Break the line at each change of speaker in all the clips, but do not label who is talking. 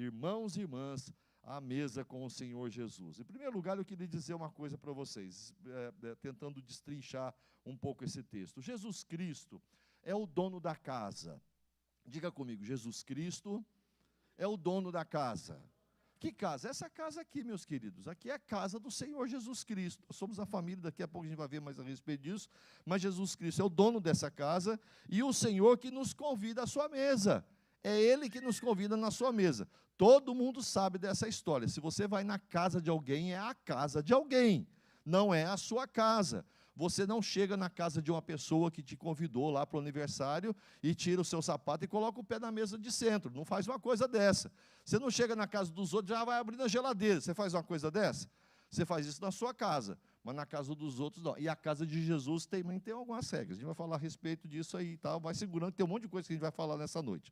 irmãos e irmãs, à mesa com o Senhor Jesus. Em primeiro lugar, eu queria dizer uma coisa para vocês, tentando destrinchar um pouco esse texto. Jesus Cristo é o dono da casa. Diga comigo, Jesus Cristo é o dono da casa. Que casa? Essa casa aqui, meus queridos, aqui é a casa do Senhor Jesus Cristo. Nós somos a família, daqui a pouco a gente vai ver mais a respeito disso, mas Jesus Cristo é o dono dessa casa e o Senhor que nos convida à sua mesa. É Ele que nos convida na sua mesa. Todo mundo sabe dessa história. Se você vai na casa de alguém, é a casa de alguém, não é a sua casa. Você não chega na casa de uma pessoa que te convidou lá para o aniversário e tira o seu sapato e coloca o pé na mesa de centro. Não faz uma coisa dessa. Você não chega na casa dos outros e já vai abrir a geladeira. Você faz uma coisa dessa? Você faz isso na sua casa, mas na casa dos outros não. E a casa de Jesus também tem algumas regras. A gente vai falar a respeito disso aí e tal. Vai segurando, tem um monte de coisa que a gente vai falar nessa noite.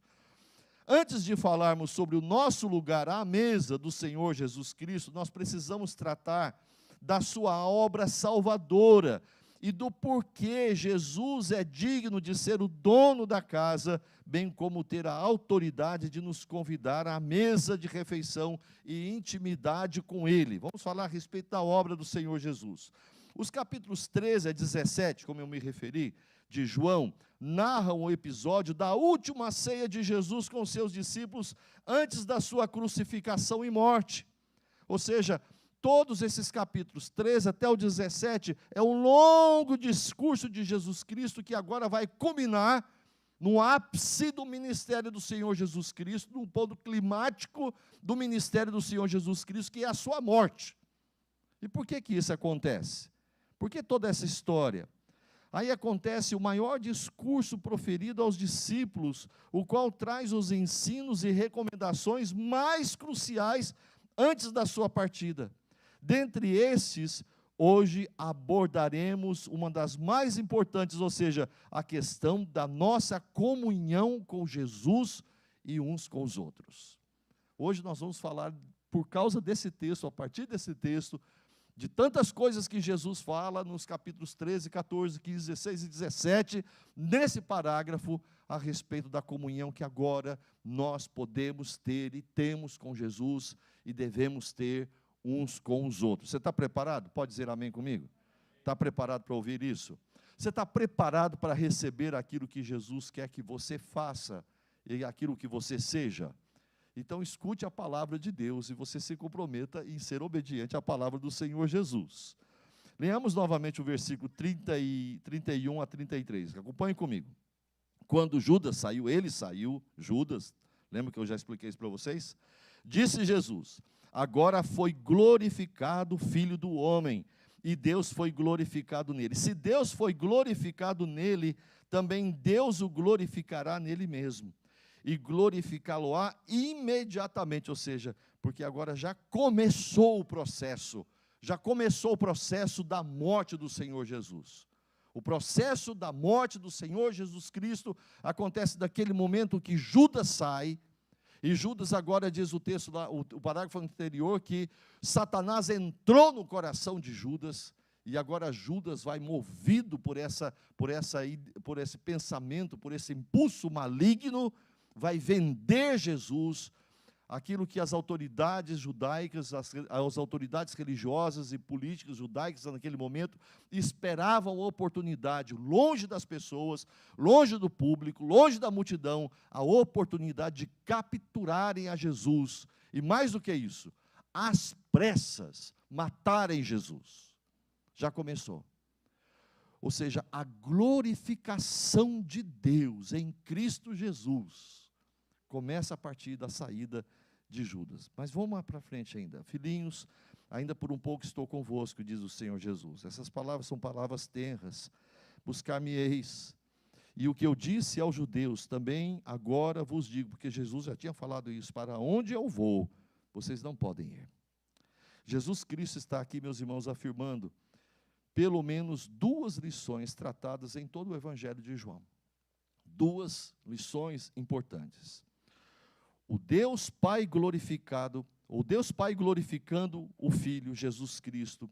Antes de falarmos sobre o nosso lugar à mesa do Senhor Jesus Cristo, nós precisamos tratar da sua obra salvadora e do porquê Jesus é digno de ser o dono da casa, bem como ter a autoridade de nos convidar à mesa de refeição e intimidade com Ele. Vamos falar a respeito da obra do Senhor Jesus. Os capítulos 13 a 17, como eu me referi, de João, narram o episódio da última ceia de Jesus com seus discípulos antes da sua crucificação e morte. Ou seja, todos esses capítulos 13 até o 17 é um longo discurso de Jesus Cristo que agora vai culminar no ápice do ministério do Senhor Jesus Cristo, num ponto climático do ministério do Senhor Jesus Cristo, que é a sua morte. E por que isso acontece? Por que toda essa história? Aí acontece o maior discurso proferido aos discípulos, o qual traz os ensinos e recomendações mais cruciais antes da sua partida. Dentre esses, hoje abordaremos uma das mais importantes, ou seja, a questão da nossa comunhão com Jesus e uns com os outros. Hoje nós vamos falar, por causa desse texto, a partir desse texto, de tantas coisas que Jesus fala nos capítulos 13, 14, 15, 16 e 17, nesse parágrafo, a respeito da comunhão que agora nós podemos ter e temos com Jesus e devemos ter uns com os outros. Você está preparado? Pode dizer amém comigo? Está preparado para ouvir isso? Você está preparado para receber aquilo que Jesus quer que você faça e aquilo que você seja? Então escute a palavra de Deus e você se comprometa em ser obediente à palavra do Senhor Jesus. Leamos novamente o versículo 31 a 33. Acompanhe comigo. Quando Judas saiu, ele saiu, Judas, lembra que eu já expliquei isso para vocês? Disse Jesus: agora foi glorificado o Filho do Homem, e Deus foi glorificado nele. Se Deus foi glorificado nele, também Deus o glorificará nele mesmo. E glorificá-lo-á imediatamente, ou seja, porque agora já começou o processo da morte do Senhor Jesus. O processo da morte do Senhor Jesus Cristo acontece daquele momento que Judas sai, e Judas agora diz o texto, o parágrafo anterior, que Satanás entrou no coração de Judas, e agora Judas vai movido por esse pensamento, por esse impulso maligno, vai vender Jesus, aquilo que as autoridades judaicas, as autoridades religiosas e políticas judaicas naquele momento esperavam a oportunidade, longe das pessoas, longe do público, longe da multidão, a oportunidade de capturarem a Jesus, e mais do que isso, às pressas, matarem Jesus. Já começou. Ou seja, a glorificação de Deus em Cristo Jesus começa a partir da saída de Judas. Mas vamos lá para frente ainda. Filhinhos, ainda por um pouco estou convosco, diz o Senhor Jesus. Essas palavras são palavras tenras. Buscar-me-eis. E o que eu disse aos judeus, também agora vos digo, porque Jesus já tinha falado isso: para onde eu vou, vocês não podem ir. Jesus Cristo está aqui, meus irmãos, afirmando pelo menos duas lições tratadas em todo o Evangelho de João. Duas lições importantes. O Deus Pai glorificado, o Deus Pai glorificando o Filho, Jesus Cristo,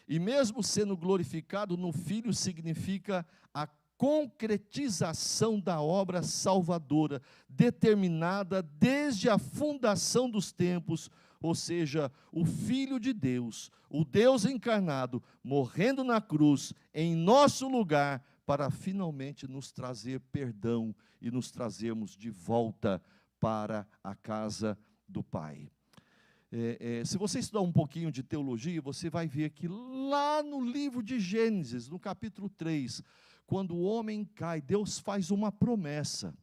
e mesmo sendo glorificado no Filho, significa a concretização da obra salvadora, determinada desde a fundação dos tempos, ou seja, o Filho de Deus, o Deus encarnado, morrendo na cruz, em nosso lugar, para finalmente nos trazer perdão e nos trazermos de volta para a casa do Pai. Se você estudar um pouquinho de teologia, você vai ver que lá no livro de Gênesis, no capítulo 3, quando o homem cai, Deus faz uma promessa.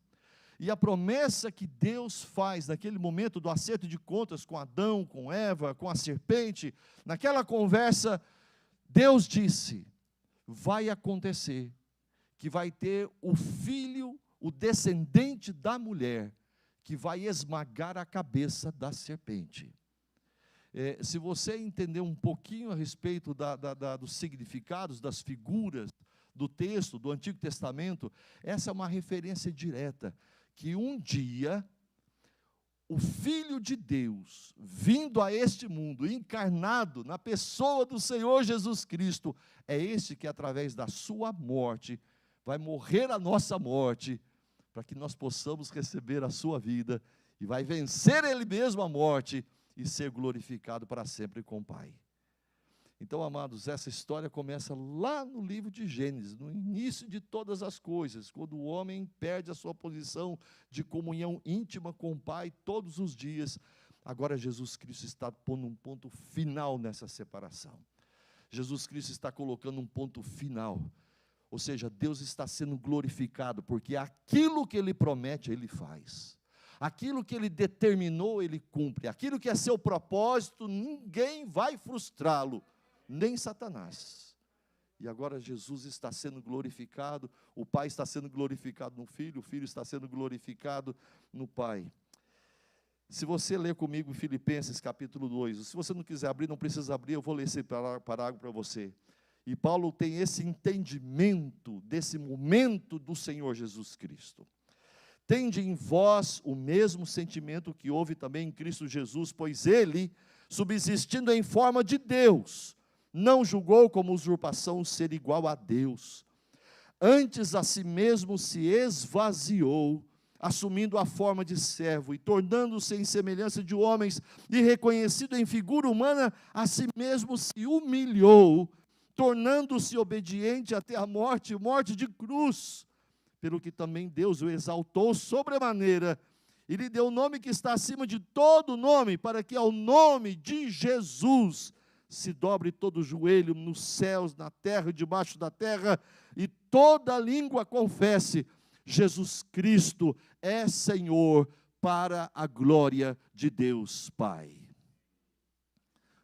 E a promessa que Deus faz naquele momento do acerto de contas com Adão, com Eva, com a serpente, naquela conversa, Deus disse: vai acontecer que vai ter o filho, o descendente da mulher, que vai esmagar a cabeça da serpente. Se você entender um pouquinho a respeito dos significados, das figuras do texto, do Antigo Testamento, essa é uma referência direta, que um dia, o Filho de Deus, vindo a este mundo, encarnado na pessoa do Senhor Jesus Cristo, é este que através da sua morte, vai morrer a nossa morte, para que nós possamos receber a sua vida, e vai vencer Ele mesmo a morte, e ser glorificado para sempre com o Pai. Então, amados, essa história começa lá no livro de Gênesis, no início de todas as coisas, quando o homem perde a sua posição de comunhão íntima com o Pai todos os dias. Agora Jesus Cristo está pondo um ponto final nessa separação. Jesus Cristo está colocando um ponto final. Ou seja, Deus está sendo glorificado, porque aquilo que Ele promete, Ele faz. Aquilo que Ele determinou, Ele cumpre. Aquilo que é seu propósito, ninguém vai frustrá-lo, nem Satanás. E agora Jesus está sendo glorificado, o Pai está sendo glorificado no Filho, o Filho está sendo glorificado no Pai. Se você ler comigo em Filipenses capítulo 2, se você não quiser abrir, não precisa abrir, eu vou ler esse parágrafo para você. E Paulo tem esse entendimento desse momento do Senhor Jesus Cristo. Tende em vós o mesmo sentimento que houve também em Cristo Jesus, pois Ele, subsistindo em forma de Deus, não julgou como usurpação ser igual a Deus. Antes a si mesmo se esvaziou, assumindo a forma de servo e tornando-se em semelhança de homens, e reconhecido em figura humana, a si mesmo se humilhou, tornando-se obediente até a morte, morte de cruz, pelo que também Deus o exaltou sobremaneira, e lhe deu o nome que está acima de todo nome, para que ao nome de Jesus se dobre todo o joelho nos céus, na terra e debaixo da terra, e toda língua confesse: Jesus Cristo é Senhor, para a glória de Deus Pai.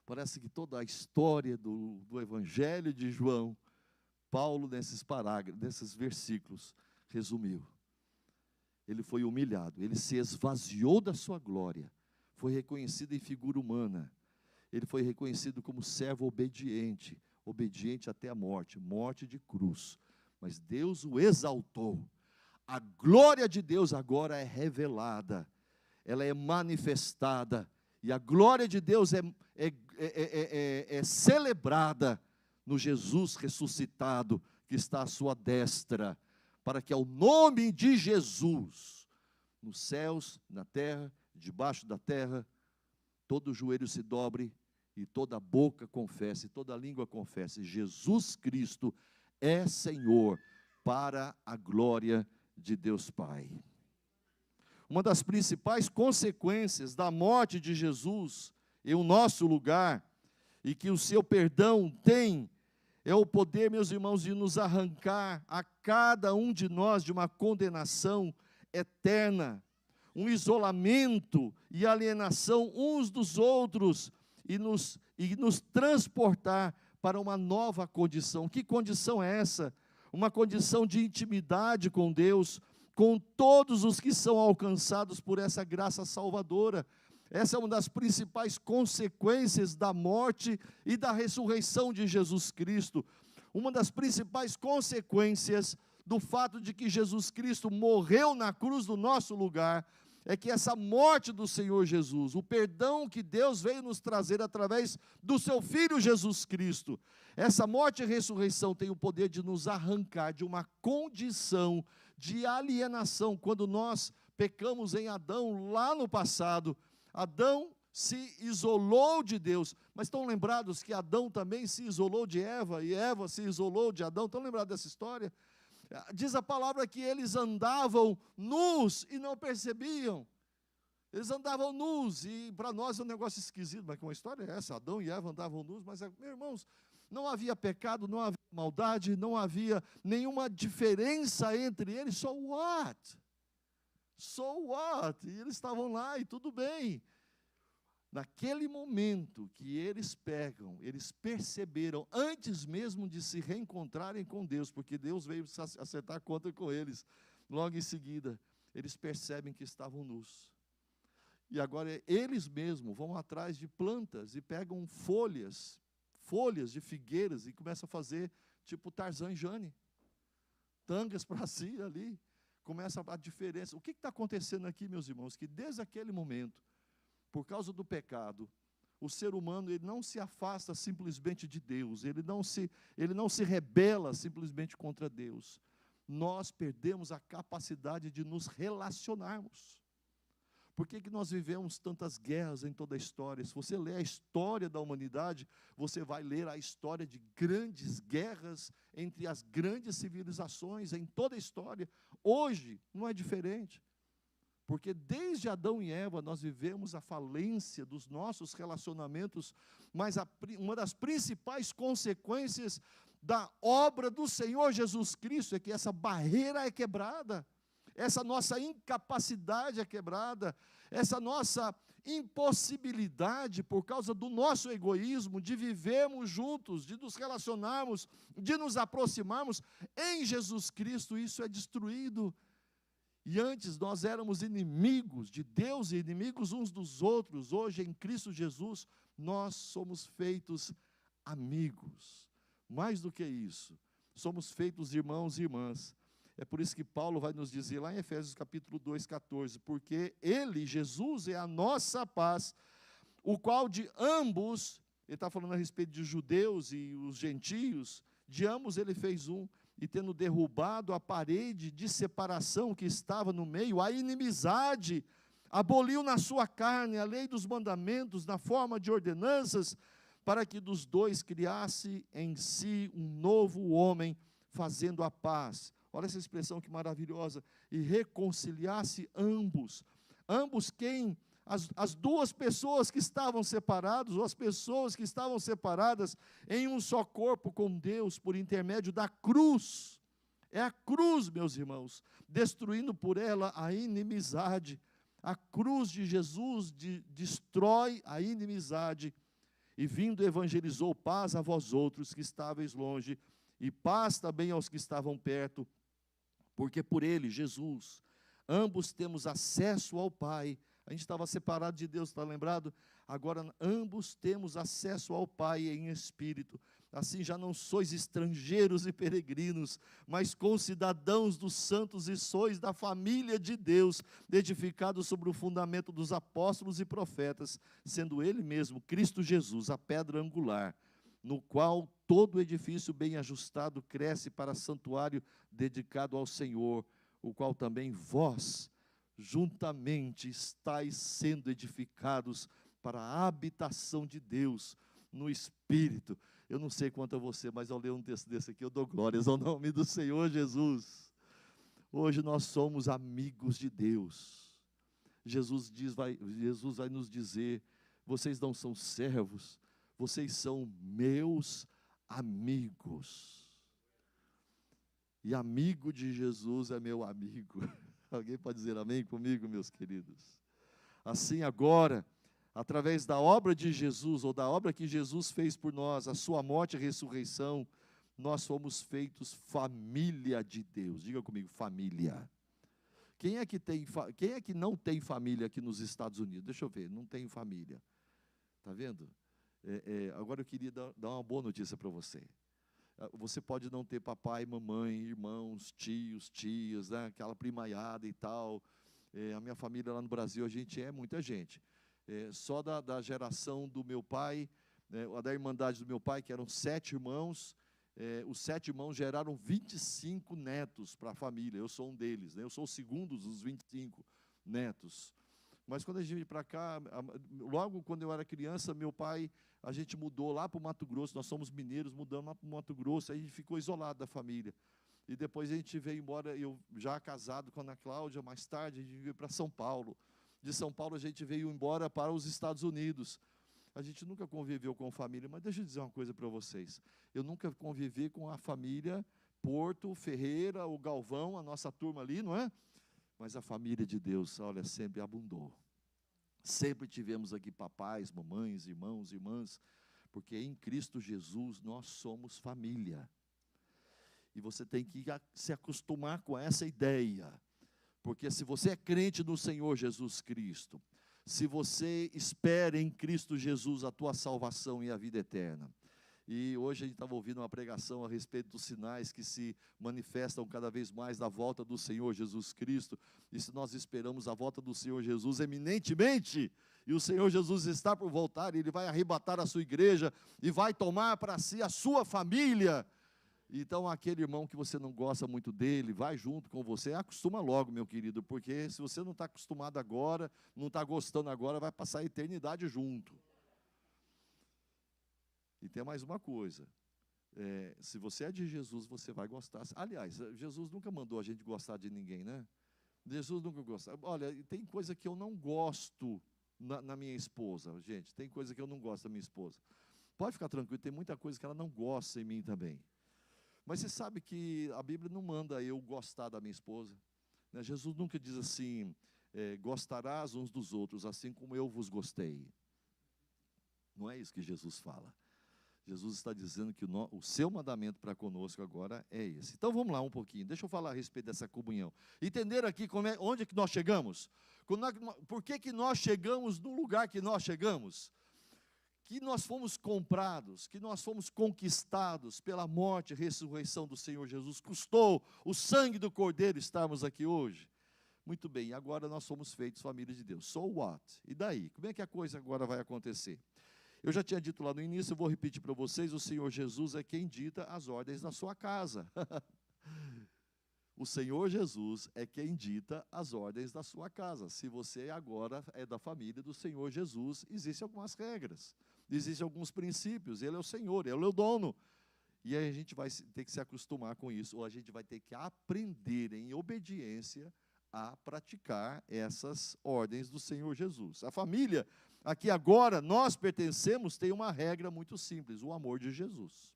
Parece que toda a história do Evangelho de João, Paulo, nesses parágrafos, nesses versículos, resumiu. Ele foi humilhado, ele se esvaziou da sua glória, foi reconhecido em figura humana, ele foi reconhecido como servo obediente, obediente até a morte, morte de cruz, mas Deus o exaltou. A glória de Deus agora é revelada, ela é manifestada, e a glória de Deus é celebrada no Jesus ressuscitado, que está à sua destra, para que ao nome de Jesus, nos céus, na terra, debaixo da terra, todo joelho se dobre, e toda boca confesse, toda língua confesse: Jesus Cristo é Senhor, para a glória de Deus Pai. Uma das principais consequências da morte de Jesus em o nosso lugar, e que o seu perdão tem, é o poder, meus irmãos, de nos arrancar a cada um de nós de uma condenação eterna, um isolamento e alienação uns dos outros, e nos transportar para uma nova condição. Que condição é essa? Uma condição de intimidade com Deus, com todos os que são alcançados por essa graça salvadora. Essa é uma das principais consequências da morte e da ressurreição de Jesus Cristo. Uma das principais consequências do fato de que Jesus Cristo morreu na cruz do nosso lugar, é que essa morte do Senhor Jesus, o perdão que Deus veio nos trazer através do seu Filho Jesus Cristo, essa morte e ressurreição tem o poder de nos arrancar de uma condição de alienação. Quando nós pecamos em Adão lá no passado, Adão se isolou de Deus. Mas estão lembrados que Adão também se isolou de Eva, e Eva se isolou de Adão? Estão lembrados dessa história? Diz a palavra que eles andavam nus e não percebiam. Eles andavam nus, e para nós é um negócio esquisito, mas que uma história é essa? Adão e Eva andavam nus, mas, meus irmãos, não havia pecado, não havia maldade, não havia nenhuma diferença entre eles. So what? So what? E eles estavam lá e tudo bem. Naquele momento que eles pegam, eles perceberam, antes mesmo de se reencontrarem com Deus, porque Deus veio acertar conta com eles, logo em seguida, eles percebem que estavam nus. E agora eles mesmos vão atrás de plantas e pegam folhas de figueiras e começam a fazer tipo Tarzan e Jane, tangas para si ali. Começa a diferença. O que está acontecendo aqui, meus irmãos? Que desde aquele momento, por causa do pecado, o ser humano ele não se afasta simplesmente de Deus, ele não se rebela simplesmente contra Deus. Nós perdemos a capacidade de nos relacionarmos. Por que nós vivemos tantas guerras em toda a história? Se você ler a história da humanidade, você vai ler a história de grandes guerras entre as grandes civilizações em toda a história. Hoje não é diferente. Porque desde Adão e Eva nós vivemos a falência dos nossos relacionamentos, mas uma das principais consequências da obra do Senhor Jesus Cristo é que essa barreira é quebrada, essa nossa incapacidade é quebrada, essa nossa impossibilidade por causa do nosso egoísmo de vivermos juntos, de nos relacionarmos, de nos aproximarmos, em Jesus Cristo isso é destruído. E antes nós éramos inimigos de Deus e inimigos uns dos outros. Hoje, em Cristo Jesus, nós somos feitos amigos. Mais do que isso, somos feitos irmãos e irmãs. É por isso que Paulo vai nos dizer lá em Efésios capítulo 2,14, porque Ele, Jesus, é a nossa paz, o qual de ambos, ele está falando a respeito de judeus e os gentios, de ambos ele fez um, e tendo derrubado a parede de separação que estava no meio, a inimizade, aboliu na sua carne a lei dos mandamentos, na forma de ordenanças, para que dos dois criasse em si um novo homem, fazendo a paz. Olha essa expressão que maravilhosa. E reconciliasse ambos. Ambos quem? As duas pessoas que estavam separadas, ou as pessoas que estavam separadas em um só corpo com Deus, por intermédio da cruz. É a cruz, meus irmãos, destruindo por ela a inimizade. A cruz de Jesus destrói a inimizade. E vindo evangelizou paz a vós outros que estáveis longe, e paz também aos que estavam perto, porque por ele, Jesus, ambos temos acesso ao Pai. A gente estava separado de Deus, está lembrado? Agora ambos temos acesso ao Pai em espírito. Assim já não sois estrangeiros e peregrinos, mas concidadãos dos santos e sois da família de Deus, edificados sobre o fundamento dos apóstolos e profetas, sendo Ele mesmo, Cristo Jesus, a pedra angular, no qual todo edifício bem ajustado cresce para santuário dedicado ao Senhor, o qual também vós, juntamente estáis sendo edificados para a habitação de Deus no Espírito. Eu não sei quanto a você, mas ao ler um texto desse aqui, eu dou glórias ao nome do Senhor Jesus. Hoje nós somos amigos de Deus. Jesus vai nos dizer, vocês não são servos, vocês são meus amigos. E amigo de Jesus é meu amigo. Alguém pode dizer amém comigo, meus queridos? Assim agora, através da obra de Jesus, ou da obra que Jesus fez por nós, a sua morte e ressurreição, nós fomos feitos família de Deus. Diga comigo, família. Quem é que não tem família aqui nos Estados Unidos? Deixa eu ver, não tem família. Está vendo? Agora eu queria dar uma boa notícia para você. Você pode não ter papai, mamãe, irmãos, tios, tias, né? Aquela primaiada e tal. A minha família lá no Brasil, a gente é muita gente. Só da geração do meu pai, da irmandade do meu pai, que eram 7 irmãos, os 7 irmãos geraram 25 netos para a família. Eu sou um deles, né? Eu sou o segundo dos 25 netos. Mas quando a gente veio para cá, logo quando eu era criança, meu pai, a gente mudou lá para o Mato Grosso, nós somos mineiros, mudamos lá para o Mato Grosso, aí a gente ficou isolado da família. E depois a gente veio embora, eu já casado com a Ana Cláudia, mais tarde a gente veio para São Paulo. De São Paulo a gente veio embora para os Estados Unidos. A gente nunca conviveu com família, mas deixa eu dizer uma coisa para vocês. Eu nunca convivi com a família Porto, Ferreira, o Galvão, a nossa turma ali, não é? Mas a família de Deus, olha, sempre abundou. Sempre tivemos aqui papais, mamães, irmãos, irmãs, porque em Cristo Jesus nós somos família. E você tem que se acostumar com essa ideia. Porque se você é crente no Senhor Jesus Cristo, se você espera em Cristo Jesus a tua salvação e a vida eterna. E hoje a gente estava ouvindo uma pregação a respeito dos sinais que se manifestam cada vez mais da volta do Senhor Jesus Cristo. E se nós esperamos a volta do Senhor Jesus eminentemente, e o Senhor Jesus está por voltar, Ele vai arrebatar a sua igreja e vai tomar para si a sua família. Então, aquele irmão que você não gosta muito dele, vai junto com você, acostuma logo, meu querido, porque se você não está acostumado agora, não está gostando agora, vai passar a eternidade junto. E tem mais uma coisa, se você é de Jesus, você vai gostar. Aliás, Jesus nunca mandou a gente gostar de ninguém, né? Jesus nunca gosta. Olha, tem coisa que eu não gosto na minha esposa, gente, tem coisa que eu não gosto da minha esposa. Pode ficar tranquilo, tem muita coisa que ela não gosta em mim também. Mas você sabe que a Bíblia não manda eu gostar da minha esposa, né? Jesus nunca diz assim, gostarás uns dos outros, assim como eu vos gostei. Não é isso que Jesus fala. Jesus está dizendo que o seu mandamento para conosco agora é esse. Então vamos lá um pouquinho, deixa eu falar a respeito dessa comunhão. Entenderam aqui onde é que nós chegamos? Por que nós chegamos no lugar que nós chegamos? Que nós fomos comprados, que nós fomos conquistados pela morte e ressurreição do Senhor Jesus. Custou o sangue do Cordeiro estarmos aqui hoje. Muito bem, agora nós somos feitos família de Deus. So what? E daí? Como é que a coisa agora vai acontecer? Eu já tinha dito lá no início, eu vou repetir para vocês, o Senhor Jesus é quem dita as ordens da sua casa. O Senhor Jesus é quem dita as ordens da sua casa. Se você agora é da família do Senhor Jesus, existem algumas regras, existem alguns princípios, Ele é o Senhor, Ele é o dono. E aí a gente vai ter que se acostumar com isso, ou a gente vai ter que aprender em obediência a praticar essas ordens do Senhor Jesus. A família a que agora nós pertencemos tem uma regra muito simples, o amor de Jesus.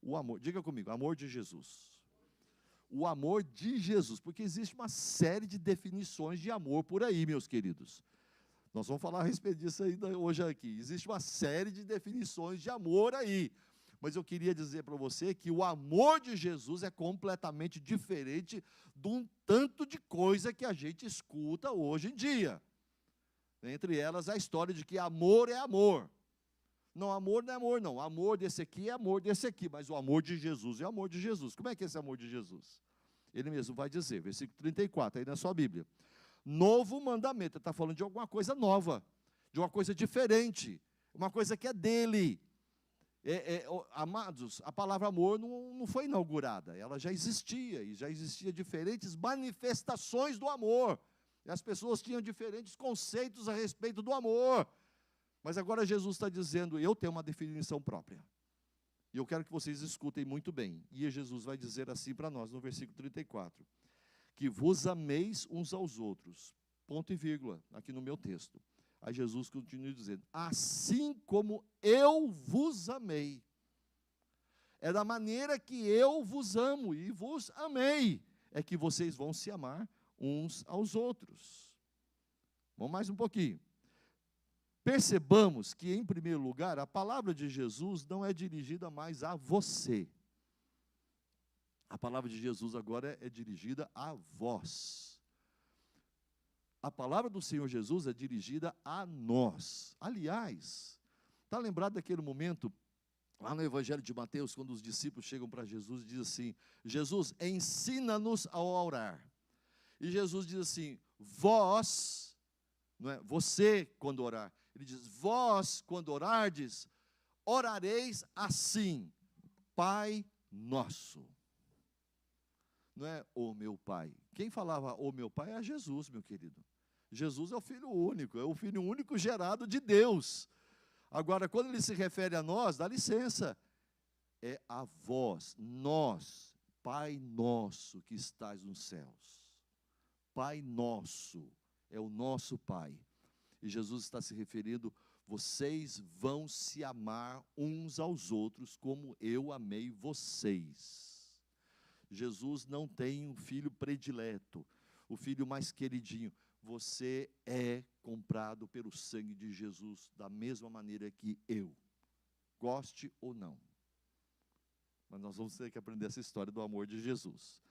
O amor, diga comigo, amor de Jesus. O amor de Jesus, porque existe uma série de definições de amor por aí, meus queridos. Nós vamos falar a respeito disso ainda hoje aqui. Existe uma série de definições de amor aí. Mas eu queria dizer para você que o amor de Jesus é completamente diferente de um tanto de coisa que a gente escuta hoje em dia. Entre elas, a história de que amor é amor. Não, amor não é amor, não. Amor desse aqui é amor desse aqui, mas o amor de Jesus é amor de Jesus. Como é que é esse amor de Jesus? Ele mesmo vai dizer, versículo 34, aí na sua Bíblia. Novo mandamento, ele está falando de alguma coisa nova, de uma coisa diferente, uma coisa que é dele. Amados, a palavra amor não foi inaugurada, ela já existia, e já existia diferentes manifestações do amor. E as pessoas tinham diferentes conceitos a respeito do amor. Mas agora Jesus está dizendo, eu tenho uma definição própria. E eu quero que vocês escutem muito bem. E Jesus vai dizer assim para nós, no versículo 34. Que vos ameis uns aos outros. Ponto e vírgula, aqui no meu texto. Aí Jesus continua dizendo, assim como eu vos amei. É da maneira que eu vos amo e vos amei. É que vocês vão se amar uns aos outros. Vamos mais um pouquinho. Percebamos que, em primeiro lugar, a palavra de Jesus não é dirigida mais a você. A palavra de Jesus agora é dirigida a vós. A palavra do Senhor Jesus é dirigida a nós. Aliás, está lembrado daquele momento, lá no Evangelho de Mateus, quando os discípulos chegam para Jesus e dizem assim, Jesus, ensina-nos a orar. E Jesus diz assim, vós, não é você quando orar, ele diz, vós quando orardes, orareis assim, Pai nosso. Não é o meu Pai. Quem falava o meu Pai é Jesus, meu querido. Jesus é o Filho único, é o Filho único gerado de Deus. Agora, quando ele se refere a nós, dá licença, é a vós, nós, Pai nosso que estás nos céus. Pai nosso, é o nosso Pai. E Jesus está se referindo, vocês vão se amar uns aos outros como eu amei vocês. Jesus não tem um filho predileto, o filho mais queridinho. Você é comprado pelo sangue de Jesus da mesma maneira que eu, goste ou não. Mas nós vamos ter que aprender essa história do amor de Jesus.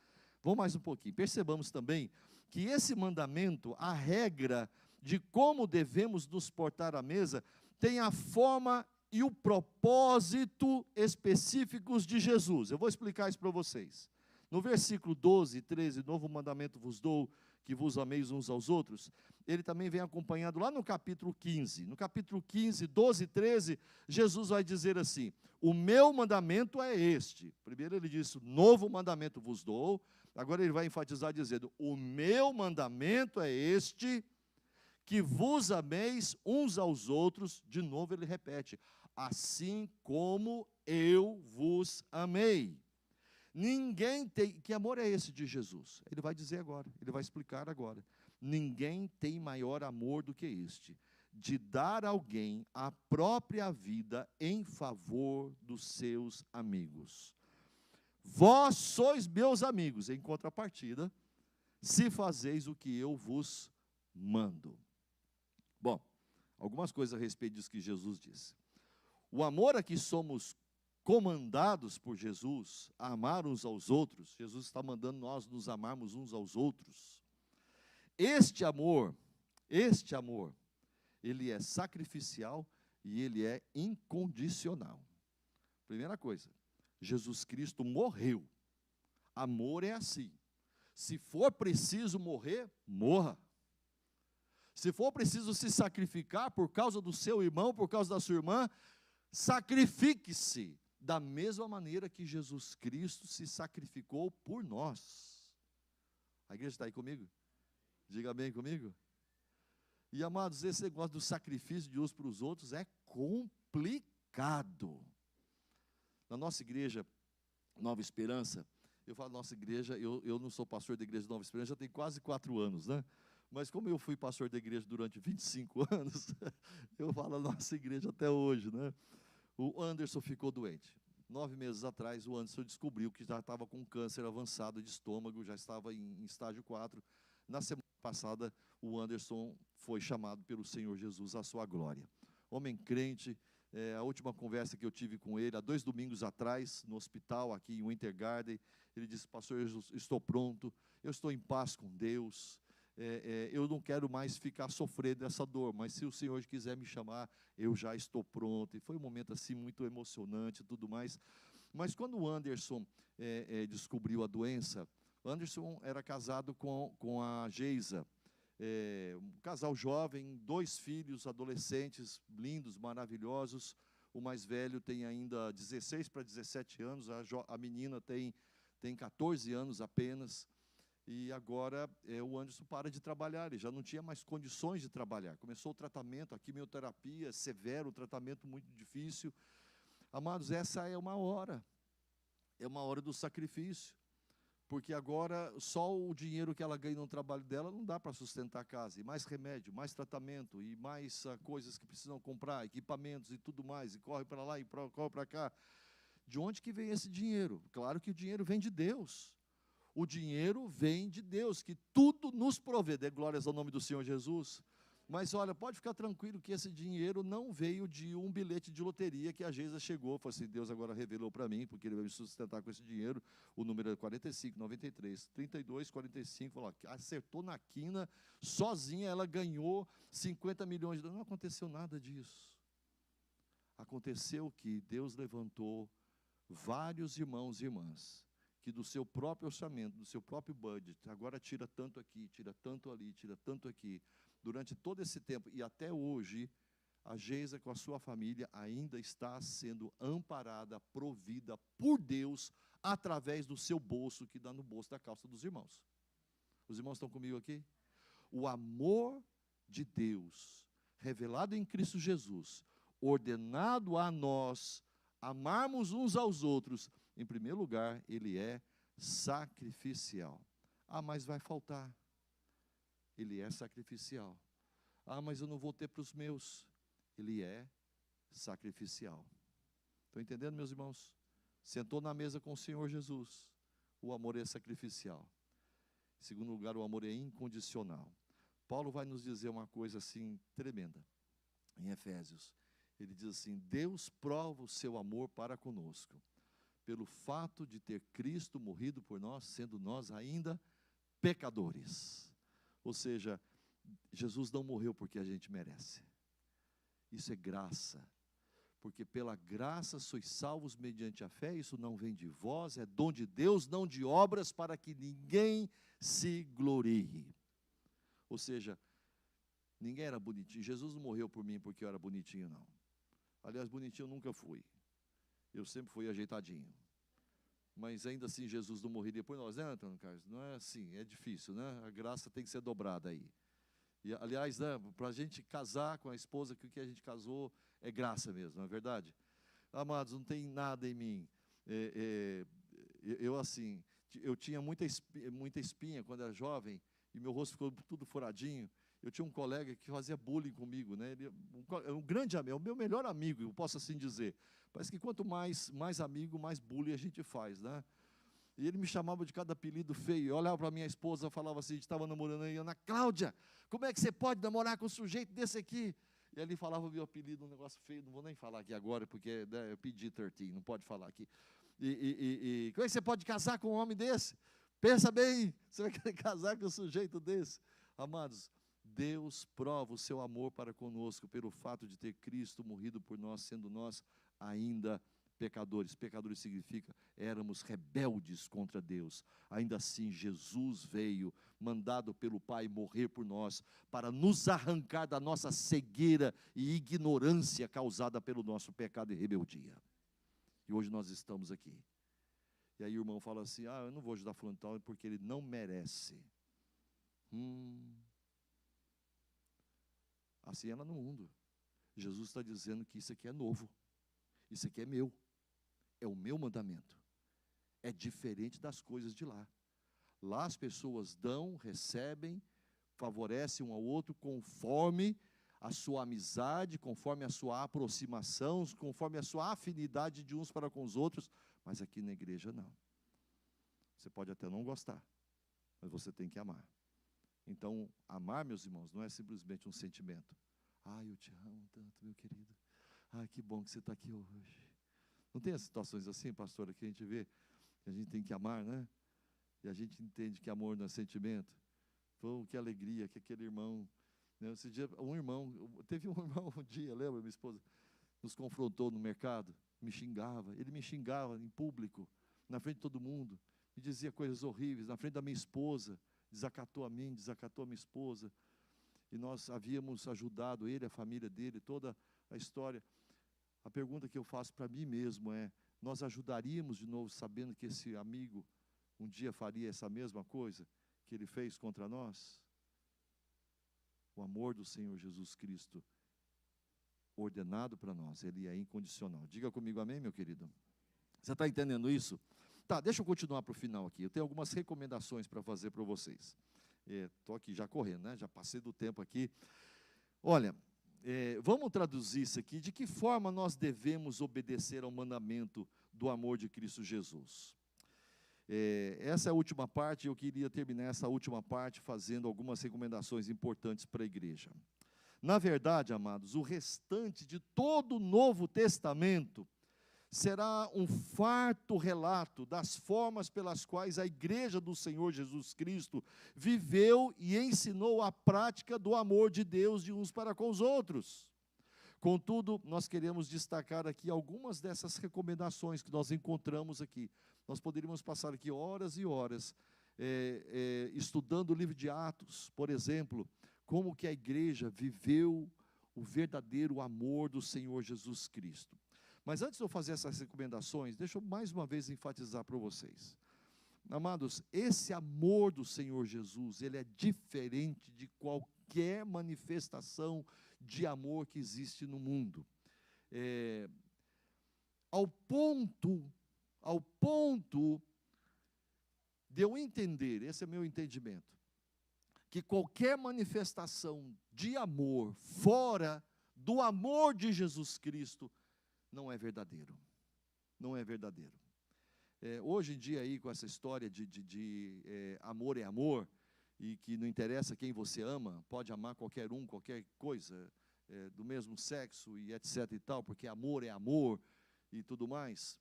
Vamos mais um pouquinho. Percebamos também que esse mandamento, a regra de como devemos nos portar à mesa, tem a forma e o propósito específicos de Jesus. Eu vou explicar isso para vocês. No versículo 12 e 13, novo mandamento vos dou, que vos ameis uns aos outros, ele também vem acompanhado lá no capítulo 15. No capítulo 15, 12 e 13, Jesus vai dizer assim, o meu mandamento é este. Primeiro ele disse, novo mandamento vos dou. Agora ele vai enfatizar dizendo, o meu mandamento é este, que vos ameis uns aos outros. De novo ele repete, assim como eu vos amei. Ninguém tem, que amor é esse de Jesus? Ele vai dizer agora, ele vai explicar agora. Ninguém tem maior amor do que este, de dar a alguém a própria vida em favor dos seus amigos. Vós sois meus amigos, em contrapartida, se fazeis o que eu vos mando. Bom, algumas coisas a respeito disso que Jesus disse. O amor a que somos comandados por Jesus a amar uns aos outros, Jesus está mandando nós nos amarmos uns aos outros. Este amor, ele é sacrificial e ele é incondicional. Primeira coisa, Jesus Cristo morreu. Amor é assim. Se for preciso morrer, morra. Se for preciso se sacrificar por causa do seu irmão, por causa da sua irmã, sacrifique-se da mesma maneira que Jesus Cristo se sacrificou por nós. A igreja está aí comigo? Diga amém comigo. E amados, esse negócio do sacrifício de uns para os outros é complicado. Na nossa igreja, Nova Esperança, eu falo nossa igreja, eu não sou pastor da igreja Nova Esperança, já tem quase 4 anos, né? Mas como eu fui pastor da igreja durante 25 anos, eu falo a nossa igreja até hoje, né? O Anderson ficou doente. 9 meses atrás, o Anderson descobriu que já estava com câncer avançado de estômago, já estava em estágio 4. Na semana passada, o Anderson foi chamado pelo Senhor Jesus à sua glória. Homem crente, a última conversa que eu tive com ele, há 2 domingos atrás, no hospital, aqui em Winter Garden, ele disse, pastor Jesus, estou pronto, eu estou em paz com Deus, eu não quero mais ficar sofrendo essa dor, mas se o Senhor quiser me chamar, eu já estou pronto. E foi um momento assim muito emocionante e tudo mais. Mas quando o Anderson descobriu a doença, o Anderson era casado com a Geisa, um casal jovem, 2 filhos adolescentes, lindos, maravilhosos. O mais velho tem ainda 16 para 17 anos, a menina tem 14 anos apenas. E agora o Anderson para de trabalhar, ele já não tinha mais condições de trabalhar. Começou o tratamento, a quimioterapia, severo, um tratamento muito difícil. Amados, essa é uma hora do sacrifício. Porque agora só o dinheiro que ela ganha no trabalho dela não dá para sustentar a casa. E mais remédio, mais tratamento, e mais coisas que precisam comprar, equipamentos e tudo mais. E corre para lá e corre para cá. De onde que vem esse dinheiro? Claro que o dinheiro vem de Deus. O dinheiro vem de Deus, que tudo nos provê. Dê glórias ao nome do Senhor Jesus. Mas olha, pode ficar tranquilo que esse dinheiro não veio de um bilhete de loteria que a Geisa chegou. Falou assim, Deus agora revelou para mim, porque Ele vai me sustentar com esse dinheiro. O número é 45, 93, 32, 45. Falou, acertou na quina, sozinha ela ganhou 50 milhões de dólares. Não aconteceu nada disso. Aconteceu que Deus levantou vários irmãos e irmãs que do seu próprio orçamento, do seu próprio budget, agora tira tanto aqui, tira tanto ali, tira tanto aqui, durante todo esse tempo, e até hoje, a Geisa com a sua família ainda está sendo amparada, provida por Deus, através do seu bolso, que dá no bolso da calça dos irmãos. Os irmãos estão comigo aqui? O amor de Deus, revelado em Cristo Jesus, ordenado a nós, amarmos uns aos outros, em primeiro lugar, ele é sacrificial. Ah, mas vai faltar. Ele é sacrificial. Ah, mas eu não vou ter para os meus. Ele é sacrificial. Estão entendendo, meus irmãos? Sentou na mesa com o Senhor Jesus. O amor é sacrificial. Em segundo lugar, o amor é incondicional. Paulo vai nos dizer uma coisa assim tremenda, em Efésios. Ele diz assim: Deus prova o seu amor para conosco, pelo fato de ter Cristo morrido por nós, sendo nós ainda pecadores. Ou seja, Jesus não morreu porque a gente merece. Isso é graça. Porque pela graça sois salvos mediante a fé, isso não vem de vós, é dom de Deus, não de obras, para que ninguém se glorie. Ou seja, ninguém era bonitinho. Jesus não morreu por mim porque eu era bonitinho, não. Aliás, bonitinho eu nunca fui. Eu sempre fui ajeitadinho. Mas ainda assim Jesus não morreria por nós, né, Antônio Carlos? Não é assim, é difícil, né? A graça tem que ser dobrada aí. E, aliás, né, para a gente casar com a esposa, que o que a gente casou é graça mesmo, não é verdade? Amados, não tem nada em mim. Eu tinha muita espinha quando era jovem, e meu rosto ficou tudo furadinho. Eu tinha um colega que fazia bullying comigo, né? Ele é um grande amigo, é o meu melhor amigo, eu posso assim dizer. Parece que quanto mais amigo, mais bullying a gente faz, né? E ele me chamava de cada apelido feio. Eu olhava para minha esposa e falava assim, a gente estava namorando aí, Ana Cláudia, como é que você pode namorar com um sujeito desse aqui? E ali falava o meu apelido, um negócio feio, não vou nem falar aqui agora, porque né, eu pedi 13, não pode falar aqui. Como é que você pode casar com um homem desse? Pensa bem, você vai querer casar com um sujeito desse? Amados, Deus prova o seu amor para conosco pelo fato de ter Cristo morrido por nós, sendo nós ainda pecadores. Pecadores significa éramos rebeldes contra Deus. Ainda assim, Jesus veio, mandado pelo Pai, morrer por nós, para nos arrancar da nossa cegueira e ignorância causada pelo nosso pecado e rebeldia. E hoje nós estamos aqui. E aí o irmão fala assim, eu não vou ajudar fulano tal porque ele não merece. Assim é lá no mundo. Jesus está dizendo que isso aqui é novo. Isso aqui é meu. É o meu mandamento. É diferente das coisas de lá. Lá as pessoas dão, recebem, favorecem um ao outro conforme a sua amizade, conforme a sua aproximação, conforme a sua afinidade de uns para com os outros. Mas aqui na igreja não. Você pode até não gostar, mas você tem que amar. Então, amar, meus irmãos, não é simplesmente um sentimento. Eu te amo tanto, meu querido. Que bom que você está aqui hoje. Não tem as situações assim, pastora, que a gente vê que a gente tem que amar, né? E a gente entende que amor não é sentimento. Que alegria que aquele irmão, né? Esse dia, teve um irmão um dia, lembra, minha esposa, nos confrontou no mercado, me xingava, ele me xingava em público, na frente de todo mundo, me dizia coisas horríveis, na frente da minha esposa, desacatou a mim, desacatou a minha esposa, e nós havíamos ajudado ele, a família dele, toda a história. A pergunta que eu faço para mim mesmo é, nós ajudaríamos de novo, sabendo que esse amigo um dia faria essa mesma coisa que ele fez contra nós? O amor do Senhor Jesus Cristo, ordenado para nós, ele é incondicional. Diga comigo amém, meu querido? Você está entendendo isso? Tá, deixa eu continuar para o final aqui. Eu tenho algumas recomendações para fazer para vocês. Estou aqui já correndo, né? Já passei do tempo aqui. Olha, vamos traduzir isso aqui. De que forma nós devemos obedecer ao mandamento do amor de Cristo Jesus? Essa é a última parte. Eu queria terminar essa última parte fazendo algumas recomendações importantes para a igreja. Na verdade, amados, o restante de todo o Novo Testamento será um farto relato das formas pelas quais a igreja do Senhor Jesus Cristo viveu e ensinou a prática do amor de Deus de uns para com os outros. Contudo, nós queremos destacar aqui algumas dessas recomendações que nós encontramos aqui. Nós poderíamos passar aqui horas e horas estudando o livro de Atos, por exemplo, como que a igreja viveu o verdadeiro amor do Senhor Jesus Cristo. Mas antes de eu fazer essas recomendações, deixa eu mais uma vez enfatizar para vocês. Amados, esse amor do Senhor Jesus, ele é diferente de qualquer manifestação de amor que existe no mundo. Ao ponto de eu entender, esse é meu entendimento, que qualquer manifestação de amor fora do amor de Jesus Cristo não é verdadeiro. Não é verdadeiro. Hoje em dia, aí, com essa história de amor é amor, e que não interessa quem você ama, pode amar qualquer um, qualquer coisa, do mesmo sexo, e etc. e tal, porque amor é amor, e tudo mais.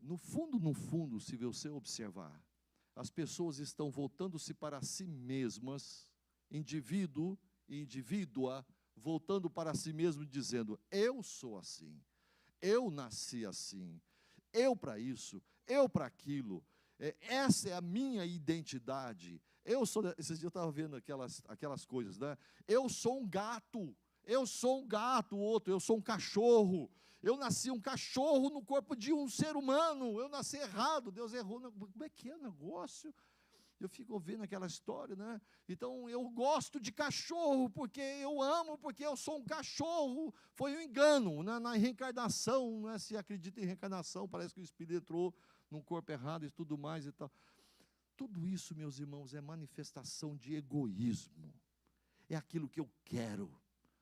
No fundo, se você observar, as pessoas estão voltando-se para si mesmas, indivíduo e indivídua, voltando para si mesmo e dizendo, eu sou assim, eu nasci assim, eu para isso, eu para aquilo, essa é a minha identidade. Esses dias eu estava vendo aquelas coisas, né? Eu sou um gato, o outro, eu sou um cachorro, eu nasci um cachorro no corpo de um ser humano, eu nasci errado, Deus errou, como é que é o negócio? Eu fico vendo aquela história, né? Então, eu gosto de cachorro, porque eu amo, porque eu sou um cachorro. Foi um engano, né? Na reencarnação, né? Se acredita em reencarnação, parece que o espírito entrou num corpo errado e tudo mais e tal. Tudo isso, meus irmãos, é manifestação de egoísmo. É aquilo que eu quero.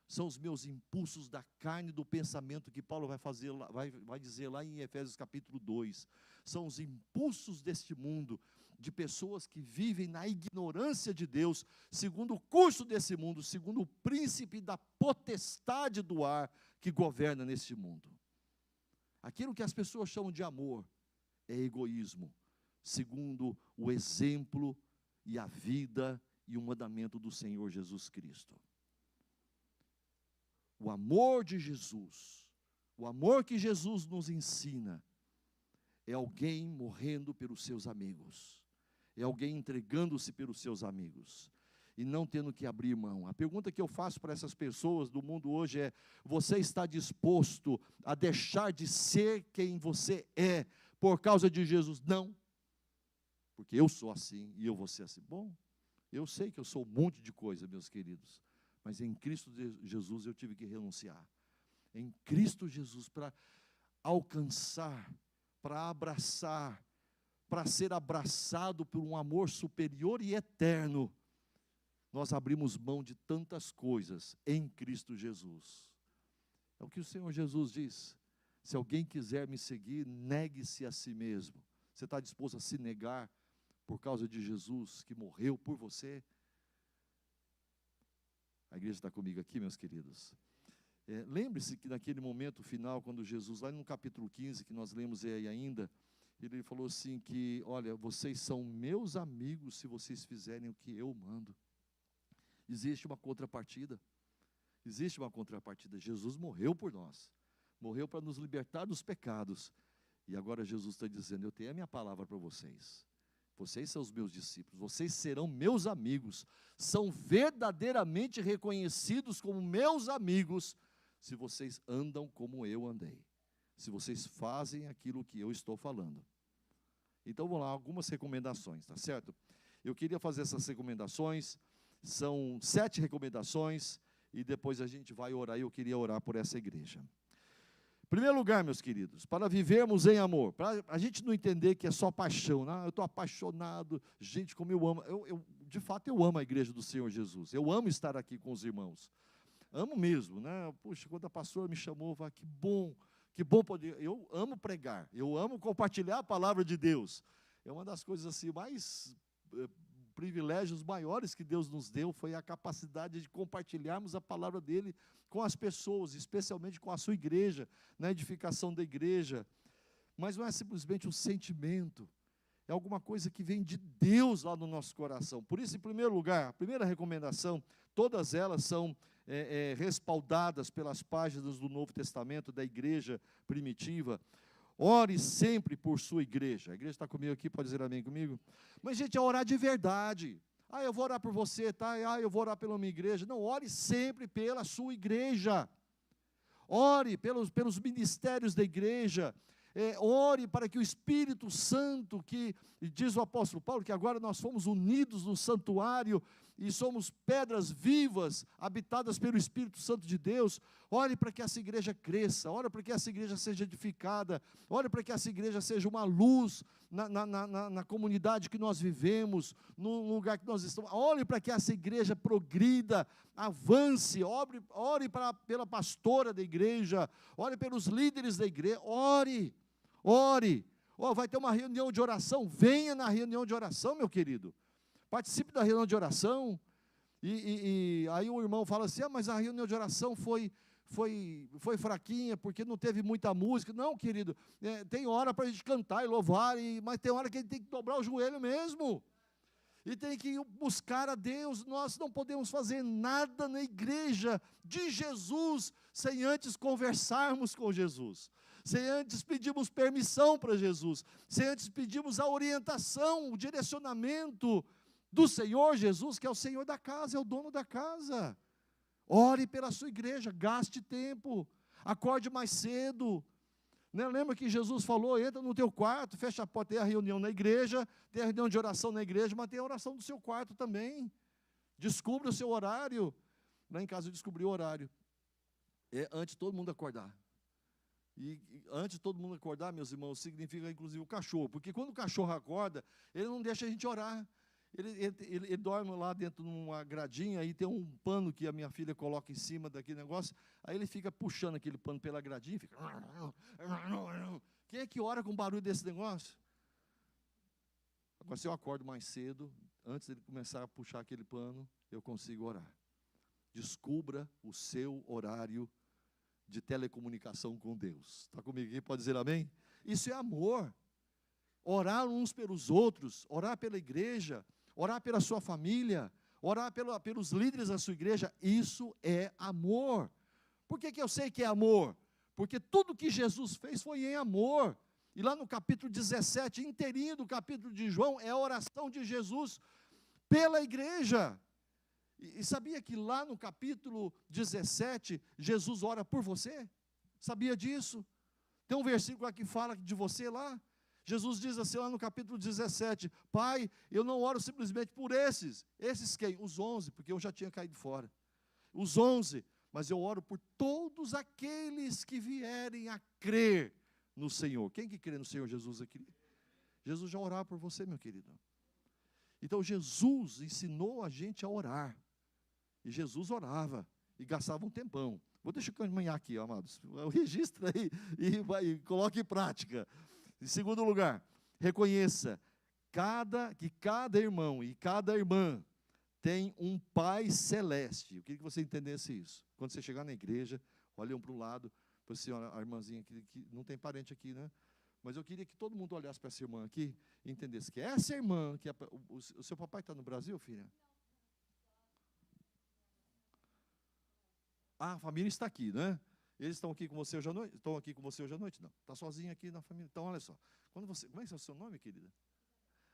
São os meus impulsos da carne e do pensamento que Paulo vai dizer lá em Efésios capítulo 2. São os impulsos deste mundo, de pessoas que vivem na ignorância de Deus, segundo o curso desse mundo, segundo o príncipe da potestade do ar que governa neste mundo. Aquilo que as pessoas chamam de amor é egoísmo, segundo o exemplo e a vida e o mandamento do Senhor Jesus Cristo. O amor de Jesus, o amor que Jesus nos ensina, é alguém morrendo pelos seus amigos, é alguém entregando-se pelos seus amigos, e não tendo que abrir mão. A pergunta que eu faço para essas pessoas do mundo hoje é, você está disposto a deixar de ser quem você é, por causa de Jesus? Não, porque eu sou assim, e eu vou ser assim. Bom, eu sei que eu sou um monte de coisa, meus queridos, mas em Cristo Jesus eu tive que renunciar. Em Cristo Jesus, para alcançar, para abraçar, para ser abraçado por um amor superior e eterno, nós abrimos mão de tantas coisas em Cristo Jesus. É o que o Senhor Jesus diz. Se alguém quiser me seguir, negue-se a si mesmo. Você está disposto a se negar por causa de Jesus que morreu por você? A igreja está comigo aqui, meus queridos. Lembre-se que naquele momento final, quando Jesus, lá no capítulo 15, que nós lemos aí ainda, ele falou assim que, olha, vocês são meus amigos se vocês fizerem o que eu mando. Existe uma contrapartida. Existe uma contrapartida. Jesus morreu por nós. Morreu para nos libertar dos pecados. E agora Jesus está dizendo, eu tenho a minha palavra para vocês. Vocês são os meus discípulos, vocês serão meus amigos, são verdadeiramente reconhecidos como meus amigos, se vocês andam como eu andei, se vocês fazem aquilo que eu estou falando. Então vamos lá, algumas recomendações, tá certo? Eu queria fazer essas recomendações, são 7 recomendações, e depois a gente vai orar, e eu queria orar por essa igreja. Em primeiro lugar, meus queridos, para vivermos em amor, para a gente não entender que é só paixão, né? Eu estou apaixonado, gente, como eu amo, de fato eu amo a igreja do Senhor Jesus, eu amo estar aqui com os irmãos, amo mesmo, né? Puxa, quando a pastora me chamou, eu falei, que bom poder, eu amo pregar, eu amo compartilhar a palavra de Deus, é uma das coisas assim, mais privilégios maiores que Deus nos deu, foi a capacidade de compartilharmos a palavra dele com as pessoas, especialmente com a sua igreja, na edificação da igreja. Mas não é simplesmente um sentimento, é alguma coisa que vem de Deus lá no nosso coração. Por isso, em primeiro lugar, a primeira recomendação, todas elas são respaldadas pelas páginas do Novo Testamento, da igreja primitiva. Ore sempre por sua igreja. A igreja está comigo aqui, pode dizer amém comigo? Mas, gente, é orar de verdade. Eu vou orar por você, tá? Eu vou orar pela minha igreja. Não, ore sempre pela sua igreja. Ore pelos ministérios da igreja. Ore para que o Espírito Santo, que diz o apóstolo Paulo, que agora nós fomos unidos no santuário e somos pedras vivas, habitadas pelo Espírito Santo de Deus. Ore para que essa igreja cresça, ore para que essa igreja seja edificada, ore para que essa igreja seja uma luz na comunidade que nós vivemos, no lugar que nós estamos. Ore para que essa igreja progrida, avance, ore pela pastora da igreja, ore pelos líderes da igreja, ore. Vai ter uma reunião de oração, venha na reunião de oração, meu querido. Participe da reunião de oração. E aí o irmão fala assim, mas a reunião de oração foi fraquinha, porque não teve muita música. Não, querido, tem hora para a gente cantar e louvar, mas tem hora que a gente tem que dobrar o joelho mesmo. E tem que buscar a Deus. Nós não podemos fazer nada na igreja de Jesus, sem antes conversarmos com Jesus, sem antes pedirmos permissão para Jesus, sem antes pedirmos a orientação, o direcionamento do Senhor Jesus, que é o Senhor da casa, é o dono da casa. Ore pela sua igreja, gaste tempo, acorde mais cedo. Lembra que Jesus falou, entra no teu quarto, fecha a porta, tem a reunião na igreja, tem a reunião de oração na igreja, mas tem a oração do seu quarto também. Descubra o seu horário. Lá em casa eu descobri o horário. Antes de todo mundo acordar. E antes de todo mundo acordar, meus irmãos, significa inclusive o cachorro, porque quando o cachorro acorda, ele não deixa a gente orar. Ele dorme lá dentro de uma gradinha, aí tem um pano que a minha filha coloca em cima daquele negócio, aí ele fica puxando aquele pano pela gradinha, fica... Quem é que ora com barulho desse negócio? Agora, se eu acordo mais cedo, antes dele começar a puxar aquele pano, eu consigo orar. Descubra o seu horário de telecomunicação com Deus. Está comigo aqui? Pode dizer amém? Isso é amor. Orar uns pelos outros, orar pela igreja, orar pela sua família, orar pelos líderes da sua igreja, isso é amor. Por que eu sei que é amor? Porque tudo que Jesus fez foi em amor. E lá no capítulo 17, inteirinho do capítulo de João, é a oração de Jesus pela igreja. E sabia que lá no capítulo 17, Jesus ora por você? Sabia disso? Tem um versículo lá que fala de você lá. Jesus diz assim lá no capítulo 17, Pai, eu não oro simplesmente por esses quem? Os 11, porque eu já tinha caído fora. Os 11, mas eu oro por todos aqueles que vierem a crer no Senhor. Quem que crê no Senhor Jesus aqui? Jesus já orava por você, meu querido. Então Jesus ensinou a gente a orar. E Jesus orava e gastava um tempão. Vou deixar eu caminhar aqui, amados. Registra aí e coloque em prática. Em segundo lugar, reconheça que cada irmão e cada irmã tem um Pai celeste. Eu queria que você entendesse isso. Quando você chegar na igreja, olha um para o lado, para a senhora, a irmãzinha que não tem parente aqui, né? Mas eu queria que todo mundo olhasse para essa irmã aqui e entendesse que essa irmã, o seu papai está no Brasil, filha? A família está aqui, né? Eles estão aqui com você hoje à noite? Estão aqui com você hoje à noite? Não. Está sozinha aqui na família. Então, olha só. Como é que é o seu nome, querida?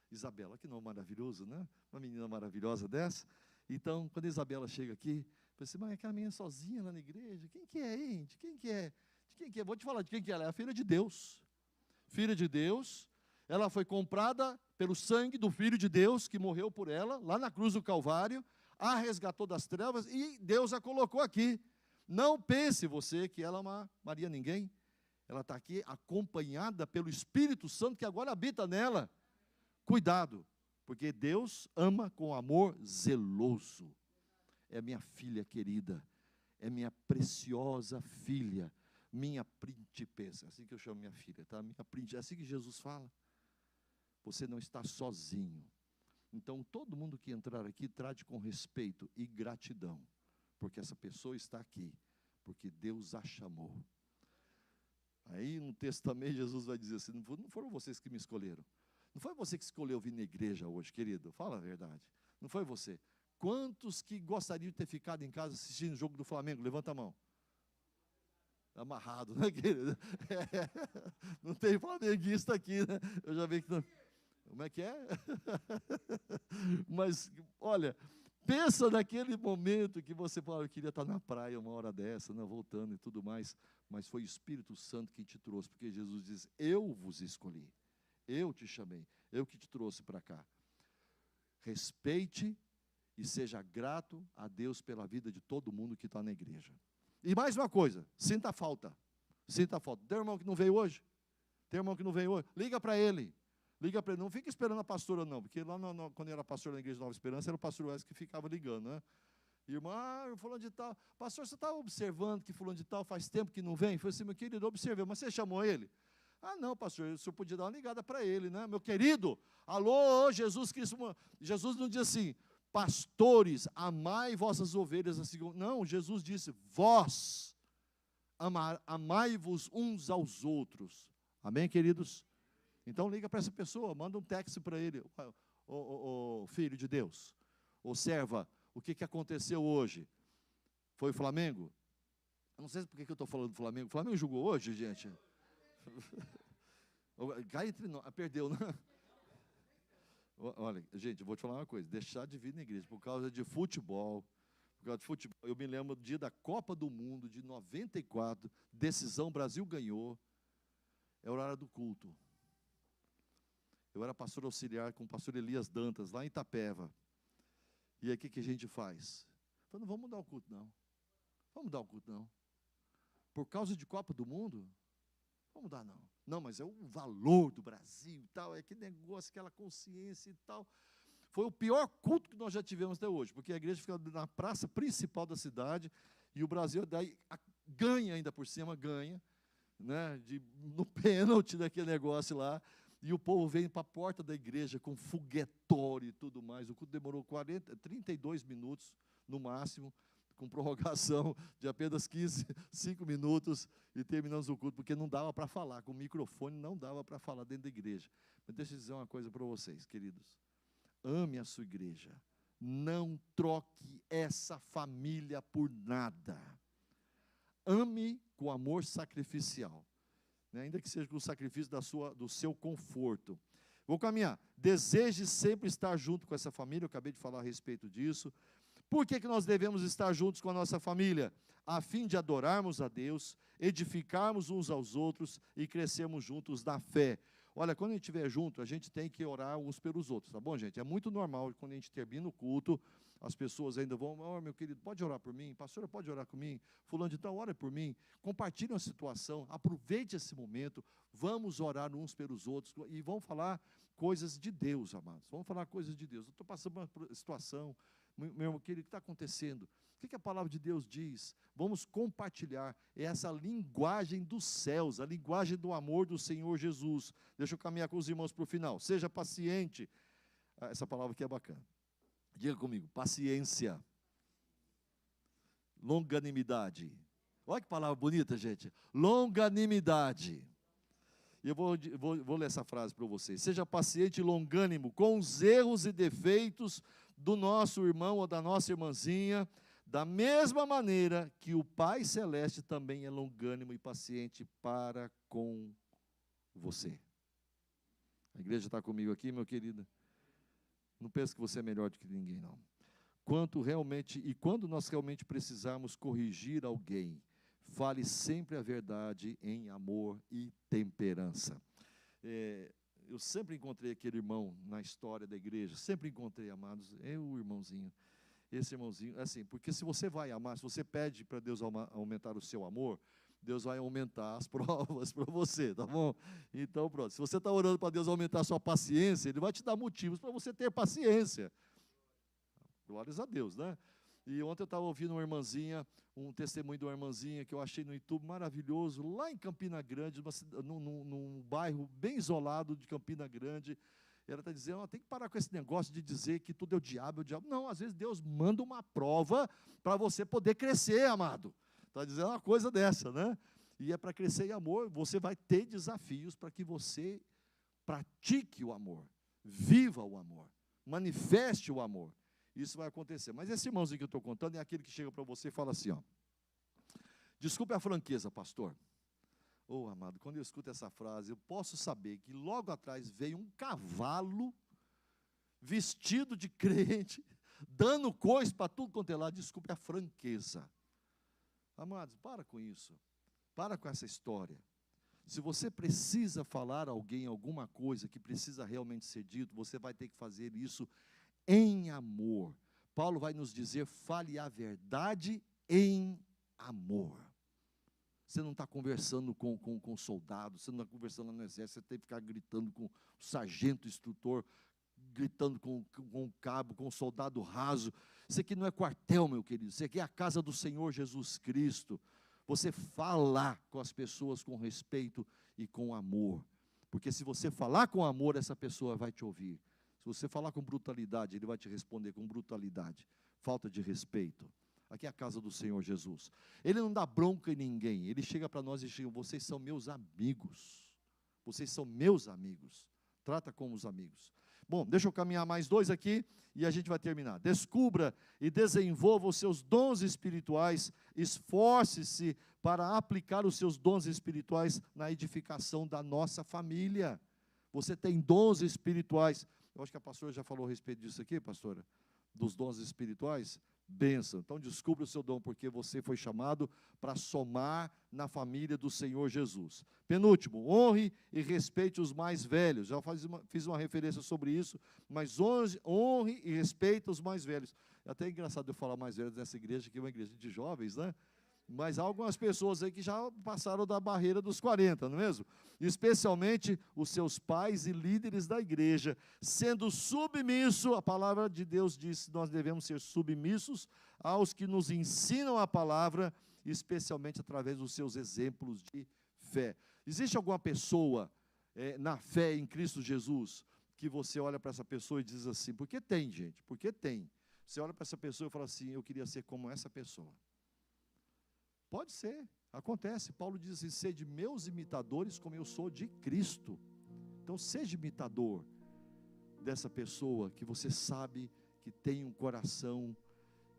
Isabela. Que nome maravilhoso, né? Uma menina maravilhosa dessa. Então, quando a Isabela chega aqui, eu pensei, mas é aquela menina sozinha lá na igreja? Quem que é, hein? De quem que é? De quem que é? Vou te falar de quem que ela é. É a filha de Deus. Filha de Deus. Ela foi comprada pelo sangue do Filho de Deus, que morreu por ela, lá na cruz do Calvário, a resgatou das trevas e Deus a colocou aqui. Não pense você que ela é uma Maria ninguém. Ela está aqui acompanhada pelo Espírito Santo que agora habita nela. Cuidado, porque Deus ama com amor zeloso. É minha filha querida, é minha preciosa filha, minha principessa. É assim que eu chamo minha filha, tá? É assim que Jesus fala. Você não está sozinho. Então, todo mundo que entrar aqui, trate com respeito e gratidão. Porque essa pessoa está aqui, porque Deus a chamou. Aí no texto também Jesus vai dizer assim, não foram vocês que me escolheram. Não foi você que escolheu vir na igreja hoje, querido, fala a verdade. Não foi você. Quantos que gostariam de ter ficado em casa assistindo o jogo do Flamengo? Levanta a mão. Amarrado, né, querido? Não tem flamenguista aqui, né? Eu já vi que não. Como é que é? Mas, olha, pensa naquele momento que você fala, eu queria estar na praia uma hora dessa, né, voltando e tudo mais, mas foi o Espírito Santo que te trouxe, porque Jesus diz, eu vos escolhi, eu te chamei, eu que te trouxe para cá. Respeite e seja grato a Deus pela vida de todo mundo que está na igreja. E mais uma coisa, sinta a falta. Sinta a falta. Tem irmão que não veio hoje? Tem irmão que não veio hoje? Liga para ele. Liga para ele. Não fica esperando a pastora, não. Porque lá, quando eu era pastor na Igreja Nova Esperança, era o pastor Wesley que ficava ligando, né? Irmã, fulano de tal. Pastor, você está observando que fulano de tal faz tempo que não vem? Eu falei assim, meu querido, observei. Mas você chamou ele? Ah, não, pastor, o senhor podia dar uma ligada para ele, né? Meu querido, alô, Jesus Cristo. Jesus não diz assim, pastores, amai vossas ovelhas assim. Não, Jesus disse, vós amai-vos uns aos outros. Amém, queridos? Então liga para essa pessoa, manda um texto para ele. Ô, filho de Deus, observa o que aconteceu hoje. Foi o Flamengo? Eu não sei por que eu estou falando do Flamengo. O Flamengo jogou hoje, gente? Cai entre nós, perdeu, né? Olha, gente, eu vou te falar uma coisa, deixar de vir na igreja por causa de futebol, eu me lembro do dia da Copa do Mundo, de 94, decisão, Brasil ganhou, é o horário do culto. Eu era pastor auxiliar com o pastor Elias Dantas, lá em Itapeva, e aí o que a gente faz? Eu falei, não vamos mudar o culto não, vamos mudar o culto não, por causa de Copa do Mundo, vamos mudar não. Não, mas é o valor do Brasil e tal, é aquele negócio, aquela consciência e tal. Foi o pior culto que nós já tivemos até hoje, porque a igreja fica na praça principal da cidade, e o Brasil daí ganha ainda por cima, ganha, né, no pênalti daquele negócio lá, e o povo vem para a porta da igreja com foguetório e tudo mais. O culto demorou 32 minutos no máximo, com prorrogação de apenas 5 minutos, e terminamos o culto, porque não dava para falar, com o microfone não dava para falar dentro da igreja. Mas deixa eu dizer uma coisa para vocês, queridos. Ame a sua igreja. Não troque essa família por nada. Ame com amor sacrificial, né? Ainda que seja com o sacrifício do seu conforto. Vou caminhar. Deseje sempre estar junto com essa família, eu acabei de falar a respeito disso. Por que nós devemos estar juntos com a nossa família? A fim de adorarmos a Deus, edificarmos uns aos outros e crescermos juntos na fé. Olha, quando a gente estiver junto, a gente tem que orar uns pelos outros, tá bom, gente? É muito normal, quando a gente termina o culto, as pessoas ainda vão, meu querido, pode orar por mim? Pastora, pode orar por mim? Fulano de tal, ora por mim. Compartilhem a situação, aproveite esse momento, vamos orar uns pelos outros e vamos falar coisas de Deus, amados. Vamos falar coisas de Deus. Eu estou passando uma situação, meu irmão querido, o que está acontecendo? O que a palavra de Deus diz? Vamos compartilhar essa linguagem dos céus, a linguagem do amor do Senhor Jesus. Deixa eu caminhar com os irmãos para o final. Seja paciente. Essa palavra aqui é bacana. Diga comigo, paciência. Longanimidade. Olha que palavra bonita, gente. Longanimidade. E eu vou ler essa frase para vocês. Seja paciente e longânimo com os erros e defeitos do nosso irmão ou da nossa irmãzinha, da mesma maneira que o Pai Celeste também é longânimo e paciente para com você. A igreja está comigo aqui, meu querido? Não pense que você é melhor do que ninguém, não. Quando nós realmente precisarmos corrigir alguém, fale sempre a verdade em amor e temperança. Eu sempre encontrei aquele irmão na história da igreja, sempre encontrei, amados, o irmãozinho. Esse irmãozinho, assim, porque se você vai amar, se você pede para Deus aumentar o seu amor, Deus vai aumentar as provas para você, tá bom? Então, pronto, se você está orando para Deus aumentar a sua paciência, Ele vai te dar motivos para você ter paciência. Glórias a Deus, né? E ontem eu estava ouvindo uma irmãzinha, um testemunho de uma irmãzinha que eu achei no YouTube maravilhoso, lá em Campina Grande, num bairro bem isolado de Campina Grande. Ela está dizendo, tem que parar com esse negócio de dizer que tudo é o diabo, Não, às vezes Deus manda uma prova para você poder crescer, amado. Está dizendo uma coisa dessa, né? E é para crescer em amor, você vai ter desafios para que você pratique o amor, viva o amor, manifeste o amor. isso vai acontecer. Mas esse irmãozinho que eu estou contando é aquele que chega para você e fala assim, ó: desculpe a franqueza, pastor. Oh, amado, quando eu escuto essa frase, eu posso saber que logo atrás veio um cavalo vestido de crente, dando coisa para tudo quanto é lado. Desculpe a franqueza. Amados, para com isso. Para com essa história. Se você precisa falar a alguém alguma coisa que precisa realmente ser dito, você vai ter que fazer isso em amor. Paulo vai nos dizer: fale a verdade em amor. Você não está conversando com soldados, você não está conversando no exército, você tem que ficar gritando com o sargento instrutor, gritando com o cabo, com o soldado raso. Isso aqui não é quartel, meu querido, isso aqui é a casa do Senhor Jesus Cristo. Você falar com as pessoas com respeito e com amor, porque se você falar com amor, essa pessoa vai te ouvir. Se você falar com brutalidade, ele vai te responder com brutalidade, falta de respeito. Aqui é a casa do Senhor Jesus. Ele não dá bronca em ninguém, ele chega para nós e diz: vocês são meus amigos, vocês são meus amigos, trata como os amigos. Bom, deixa eu caminhar mais 2 aqui e a gente vai terminar. Descubra e desenvolva os seus dons espirituais, esforce-se para aplicar os seus dons espirituais na edificação da nossa família. Você tem dons espirituais. Eu acho que a pastora já falou a respeito disso aqui, pastora, dos dons espirituais. Bênção. Então descubra o seu dom, porque você foi chamado para somar na família do Senhor Jesus. Penúltimo, honre e respeite os mais velhos. Já fiz uma referência sobre isso, mas honre e respeite os mais velhos. É até engraçado eu falar mais velhos nessa igreja, que é uma igreja de jovens, né? Mas há algumas pessoas aí que já passaram da barreira dos 40, não é mesmo? Especialmente os seus pais e líderes da igreja, sendo submisso, a palavra de Deus diz que nós devemos ser submissos aos que nos ensinam a palavra, especialmente através dos seus exemplos de fé. Existe alguma pessoa na fé em Cristo Jesus, que você olha para essa pessoa e diz assim: porque tem, gente, porque tem. Você olha para essa pessoa e fala assim: eu queria ser como essa pessoa. Pode ser, acontece. Paulo diz assim: sede meus imitadores como eu sou de Cristo. Então seja imitador dessa pessoa que você sabe que tem um coração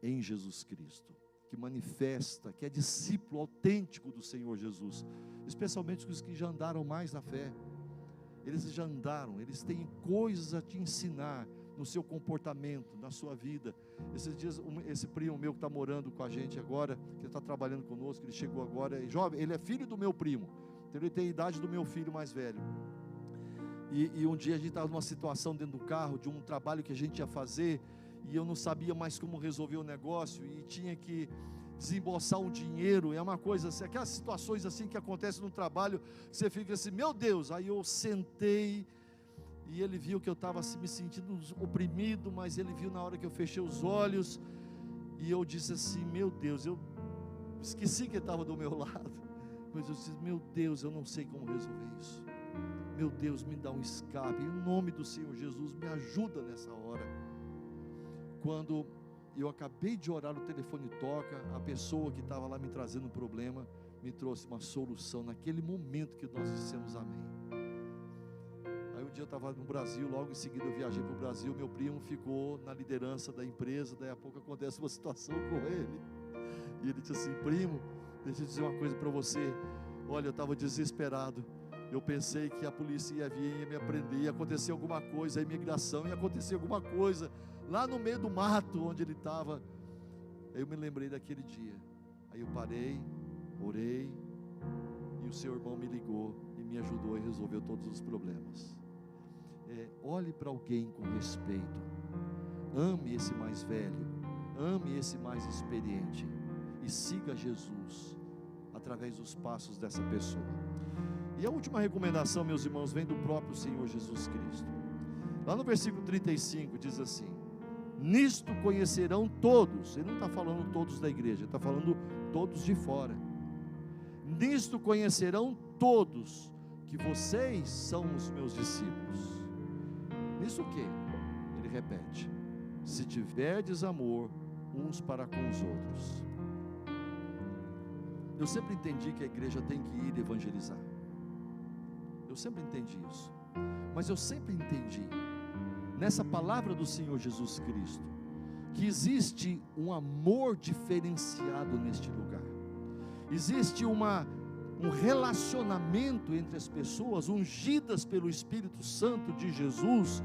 em Jesus Cristo, que manifesta, que é discípulo autêntico do Senhor Jesus, especialmente os que já andaram mais na fé. Eles já andaram, eles têm coisas a te ensinar no seu comportamento, na sua vida. Esses dias, esse primo meu que está morando com a gente agora, que está trabalhando conosco, ele chegou agora, jovem, ele é filho do meu primo, então ele tem a idade do meu filho mais velho. E um dia a gente estava numa situação dentro do carro, de um trabalho que a gente ia fazer, e eu não sabia mais como resolver o negócio, e tinha que desembolsar um dinheiro. É uma coisa assim, aquelas situações assim que acontecem no trabalho, você fica assim: meu Deus. Aí eu sentei, e ele viu que eu estava assim, me sentindo oprimido, mas ele viu na hora que eu fechei os olhos, e eu disse assim: meu Deus, eu esqueci que ele estava do meu lado, mas eu disse: meu Deus, eu não sei como resolver isso, meu Deus, me dá um escape, em nome do Senhor Jesus, me ajuda nessa hora. Quando eu acabei de orar, o telefone toca, a pessoa que estava lá me trazendo um problema, me trouxe uma solução, naquele momento que nós dissemos amém. Aí um dia eu estava no Brasil, logo em seguida eu viajei para o Brasil, meu primo ficou na liderança da empresa, daí a pouco acontece uma situação com ele, e ele disse assim: primo, deixa eu dizer uma coisa para você, olha, eu estava desesperado, eu pensei que a polícia ia vir, ia me prender, ia acontecer alguma coisa, a imigração, ia acontecer alguma coisa, lá no meio do mato onde ele estava. Aí eu me lembrei daquele dia, aí eu parei, orei, e o seu irmão me ligou, e me ajudou e resolveu todos os problemas. Olhe para alguém com respeito, ame esse mais velho, ame esse mais experiente, e siga Jesus, através dos passos dessa pessoa. E a última recomendação, meus irmãos, vem do próprio Senhor Jesus Cristo. Lá no versículo 35 diz assim: nisto conhecerão todos. Ele não está falando todos da igreja, ele está falando todos de fora. Nisto conhecerão todos que vocês são os meus discípulos. Nisso o quê? Ele repete: se tiverdes amor uns para com os outros. Eu sempre entendi que a igreja tem que ir evangelizar. Eu sempre entendi isso. Mas eu sempre entendi, nessa palavra do Senhor Jesus Cristo, que existe um amor diferenciado neste lugar. Existe um relacionamento entre as pessoas ungidas pelo Espírito Santo de Jesus,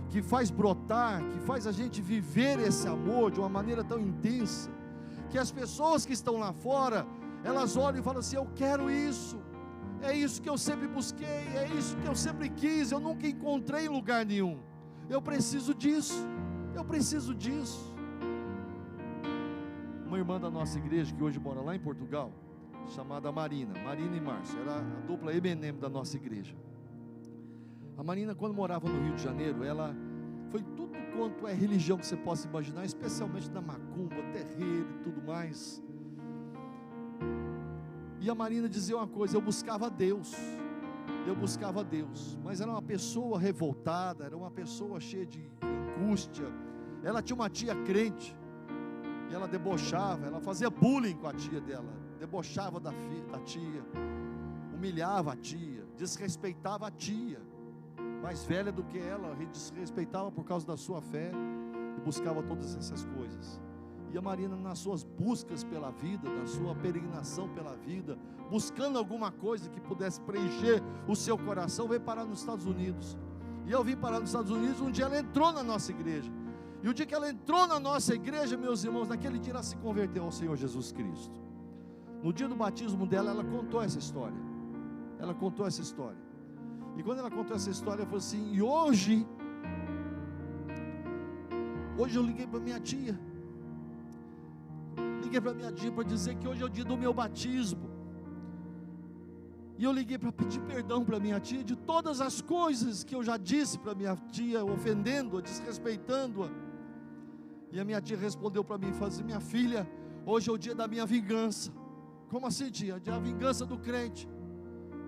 que faz brotar, que faz a gente viver esse amor de uma maneira tão intensa, que as pessoas que estão lá fora, elas olham e falam assim: eu quero isso, é isso que eu sempre busquei, é isso que eu sempre quis, eu nunca encontrei em lugar nenhum, eu preciso disso, eu preciso disso. Uma irmã da nossa igreja, que hoje mora lá em Portugal, chamada Marina e Márcio, era a dupla Ebenem da nossa igreja. A Marina, quando morava no Rio de Janeiro, ela foi tudo quanto é religião que você possa imaginar, especialmente da macumba, terreiro e tudo mais. E a Marina dizia uma coisa: eu buscava Deus, mas era uma pessoa revoltada, era uma pessoa cheia de angústia. Ela tinha uma tia crente, e ela debochava, ela fazia bullying com a tia dela, debochava da tia, humilhava a tia, desrespeitava a tia, mais velha do que ela, desrespeitava por causa da sua fé, e buscava todas essas coisas. E a Marina, nas suas buscas pela vida, na sua peregrinação pela vida, buscando alguma coisa que pudesse preencher o seu coração, veio parar nos Estados Unidos. E eu vim parar nos Estados Unidos, um dia ela entrou na nossa igreja, e o dia que ela entrou na nossa igreja, meus irmãos, naquele dia ela se converteu ao Senhor Jesus Cristo. No dia do batismo dela, ela contou essa história. E quando ela contou essa história, ela falou assim: e hoje eu liguei para minha tia. Para dizer que hoje é o dia do meu batismo. E eu liguei para pedir perdão para minha tia de todas as coisas que eu já disse para minha tia, ofendendo-a, desrespeitando-a. E a minha tia respondeu para mim e falou assim: minha filha, hoje é o dia da minha vingança. Como assim, tia? A vingança do crente.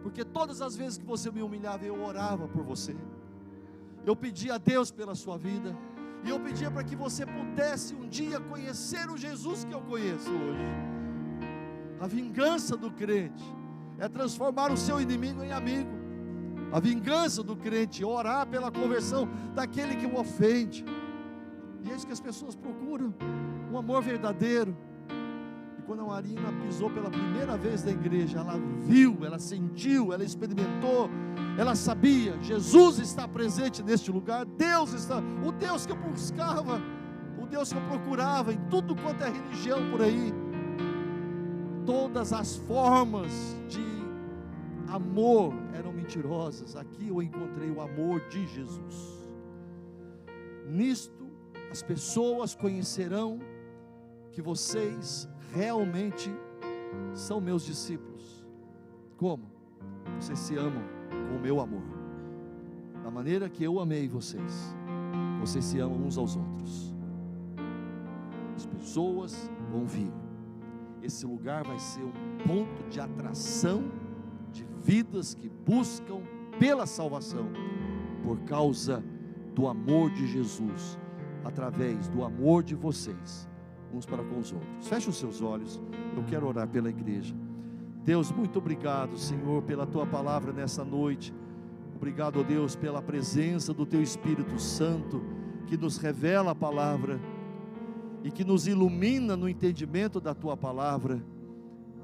Porque todas as vezes que você me humilhava, eu orava por você, eu pedia a Deus pela sua vida, e eu pedia para que você pudesse um dia conhecer o Jesus que eu conheço hoje. A vingança do crente é transformar o seu inimigo em amigo. A vingança do crente é orar pela conversão daquele que o ofende. E é isso que as pessoas procuram, um amor verdadeiro. E quando a Marina pisou pela primeira vez na igreja, ela viu, ela sentiu, ela experimentou, ela sabia: Jesus está presente neste lugar, Deus está, o Deus que eu buscava, o Deus que eu procurava em tudo quanto é religião por aí. Todas as formas de amor eram mentirosas. Aqui eu encontrei o amor de Jesus. Nisto as pessoas conhecerão que vocês realmente são meus discípulos. Como? Vocês se amam com o meu amor. Da maneira que eu amei vocês, vocês se amam uns aos outros. As pessoas vão vir. Esse lugar vai ser um ponto de atração de vidas que buscam pela salvação, por causa do amor de Jesus, através do amor de vocês, uns para com os outros. Feche os seus olhos, eu quero orar pela igreja. Deus, muito obrigado, Senhor, pela Tua palavra nessa noite. Obrigado, ó Deus, pela presença do Teu Espírito Santo, que nos revela a palavra, e que nos ilumina no entendimento da Tua palavra.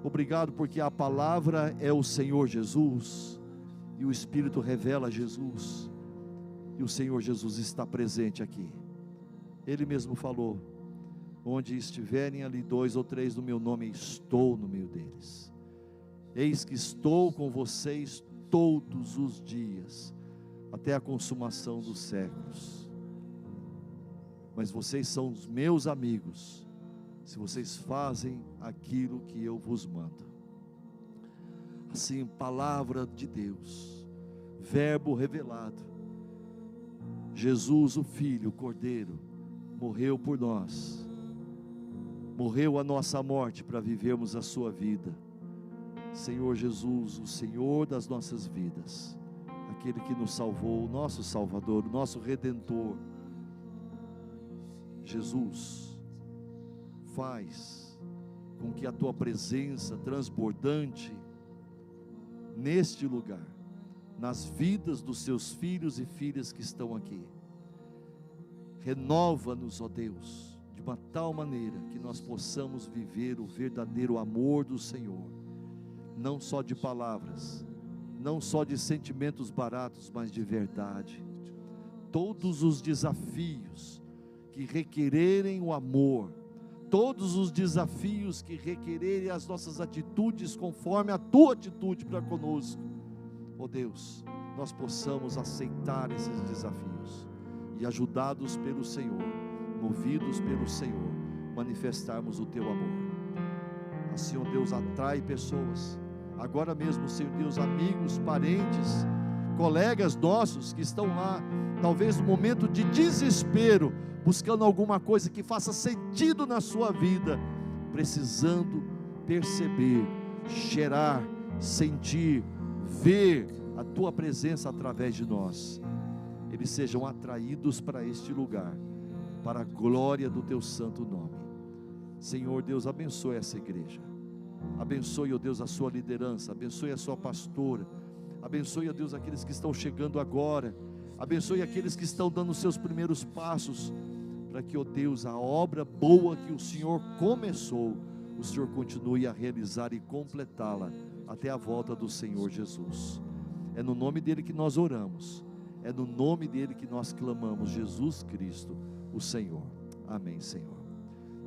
Obrigado porque a palavra é o Senhor Jesus, e o Espírito revela Jesus, e o Senhor Jesus está presente aqui. Ele mesmo falou: onde estiverem ali 2 ou 3 no meu nome, estou no meio deles. Eis que estou com vocês todos os dias, até a consumação dos séculos. Mas vocês são os meus amigos, se vocês fazem aquilo que eu vos mando. Assim, palavra de Deus, verbo revelado, Jesus o Filho, o Cordeiro, morreu por nós, morreu a nossa morte para vivermos a sua vida. Senhor Jesus, o Senhor das nossas vidas, aquele que nos salvou, o nosso Salvador, o nosso Redentor. Jesus, faz com que a Tua presença transbordante neste lugar, nas vidas dos Seus filhos e filhas que estão aqui, renova-nos, ó Deus, de uma tal maneira que nós possamos viver o verdadeiro amor do Senhor, não só de palavras, não só de sentimentos baratos, mas de verdade. Todos os desafios que requererem o amor, todos os desafios que requererem as nossas atitudes conforme a tua atitude para conosco, ó Deus, nós possamos aceitar esses desafios e, ajudados pelo Senhor, movidos pelo Senhor, manifestarmos o teu amor. Assim, ó Deus, atrai pessoas agora mesmo, Senhor Deus, amigos, parentes, colegas nossos que estão lá, talvez no momento de desespero, buscando alguma coisa que faça sentido na sua vida, precisando perceber, cheirar, sentir, ver a tua presença através de nós. Eles sejam atraídos para este lugar, para a glória do teu santo nome. Senhor Deus, abençoe essa igreja, abençoe, ó Deus, a sua liderança, abençoe a sua pastora, abençoe, ó Deus, aqueles que estão chegando agora, abençoe aqueles que estão dando os seus primeiros passos, para que, ó Deus, a obra boa que o Senhor começou, o Senhor continue a realizar e completá-la até a volta do Senhor Jesus. É no nome dele que nós oramos, é no nome dele que nós clamamos, Jesus Cristo, o Senhor. Amém, Senhor.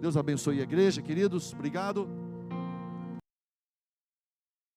Deus abençoe a igreja, queridos, obrigado.